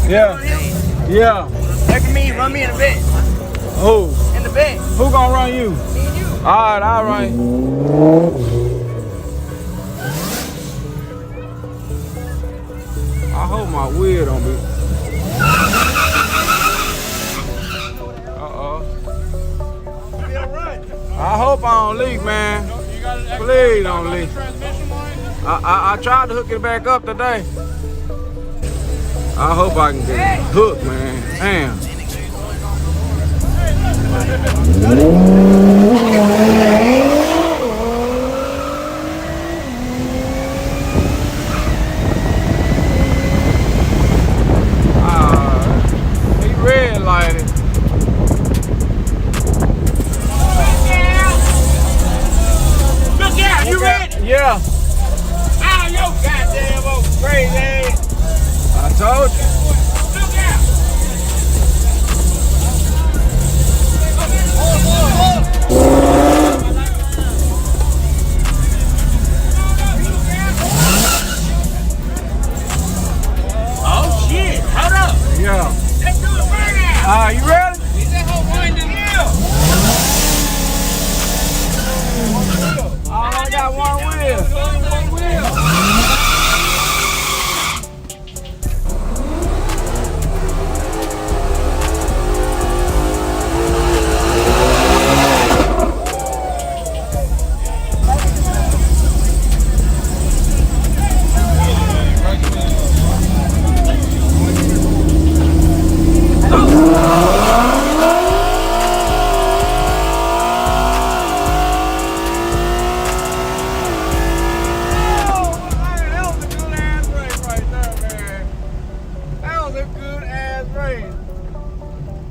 Yeah. Yeah. Look at me, run me in the bed. Who? In the bed. Who gonna run you? Me and you. Alright, alright. I hope my wheel don't be. I hope I don't leak, man. Please don't leak. I tried to hook it back up today. I hope I can get it hooked, man. Damn. He red lighted. Look out, you ready? Yeah. Oh, yo, goddamn old crazy. I told you. Look out. Oh, shit. Hold up. Yeah. Let's do a burnout. You ready? Is that whole winding hill? I got one wheel. One wheel.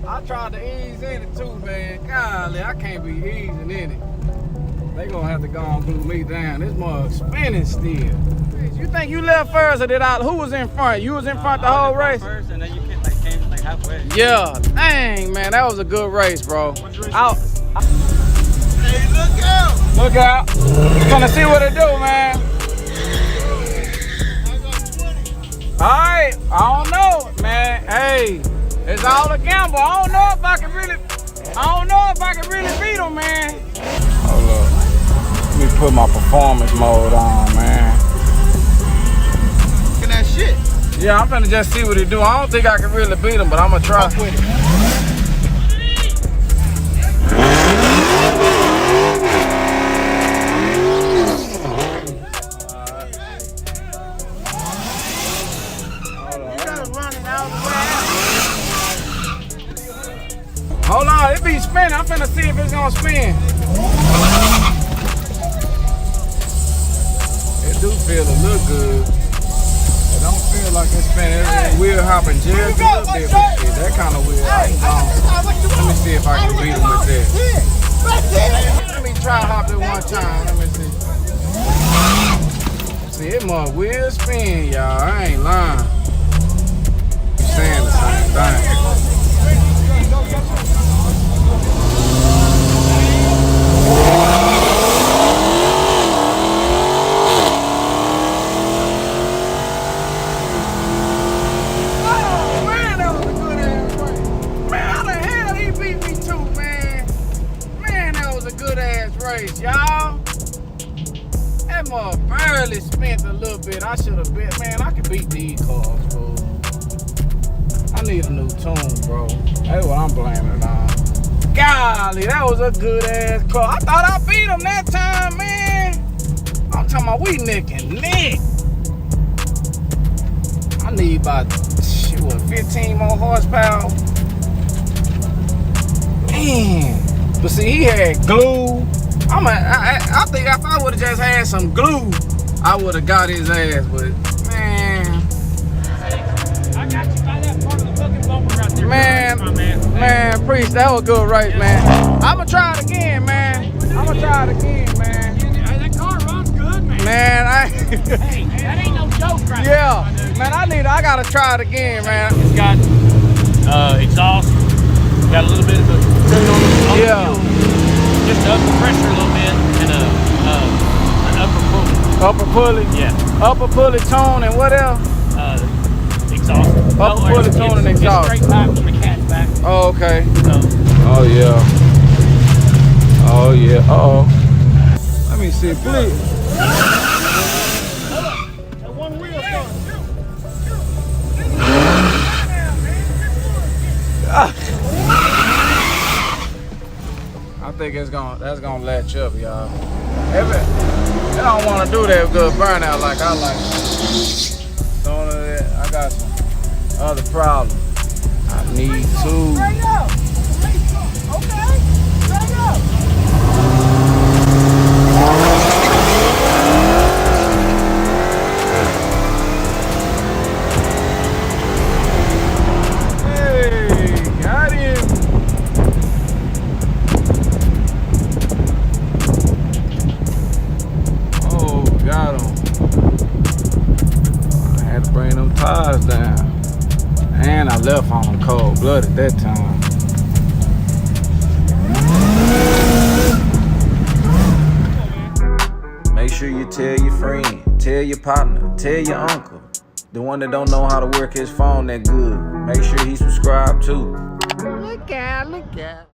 I tried to ease in it too, man. Golly, I can't be easing in it. They gonna have to go and glue me down. This mug spinning still. You think you left first or did I? Who was in front? You was in front the whole race? First, and then you came like halfway. Yeah, dang, man, that was a good race, bro. Hey, look out! Look out. We're gonna see what it do, man. Alright, I don't know, man. Hey, it's all a gamble. I don't know if I can really beat him, man. Hold up. Let me put my performance mode on, man. Look at that shit. Yeah, I'm finna just see what he do. I don't think I can really beat him, but I'm gonna try. With it. Hold on, it be spinning. I'm finna see if it's gonna spin. It do feel a little good. It don't feel like it's spinning. It's wheel hopping just a little bit, but shit, that kind of wheel I ain't gone. Let me see if I can beat him with that. Let me try hop it one time. Let me see. See, it must wheel spin, y'all. I ain't lying. I'm saying the same thing. Y'all, that mother barely spent a little bit. I should have bet, man, I can beat these cars, bro. I need a new tune, bro. That's what I'm blaming it on. Golly, that was a good ass car. I thought I beat him that time, man. I'm talking about we neck and neck. I need about, shit, what, 15 more horsepower? Man. But see, he had glue. I think if I would have just had some glue, I would have got his ass, but man. I got you by that part of the fucking bumper right there. Man, Priest, that was a good race, man. I'ma try it again, man. I'ma try it again, man. Hey, that car runs good, man. Man, Hey, that ain't no joke right yeah, there. man, I gotta try it again, man. It's got exhaust, got a little bit of a turn on the fuel, just to up the pressure a little bit, and an upper pulley. Upper pulley? Yeah. Upper pulley tone and what else? exhaust. Upper fully tuned and exhaust. It's straight pipe from the cat's back. Oh, okay. So, Oh, yeah. Oh, yeah. Uh-oh. Let me see, please. That one wheel started. I think that's gonna latch up, y'all. They don't want to do that good burnout like I like. Don't know that. I got some other problems. I need to. Straight up. Okay. Straight up. Hey, got him. Oh, got him. I had to bring them tires down. And I left on them cold blooded that time. Make sure you tell your friend, tell your partner, tell your uncle. The one that don't know how to work his phone that good. Make sure he subscribed too. Look out, look out.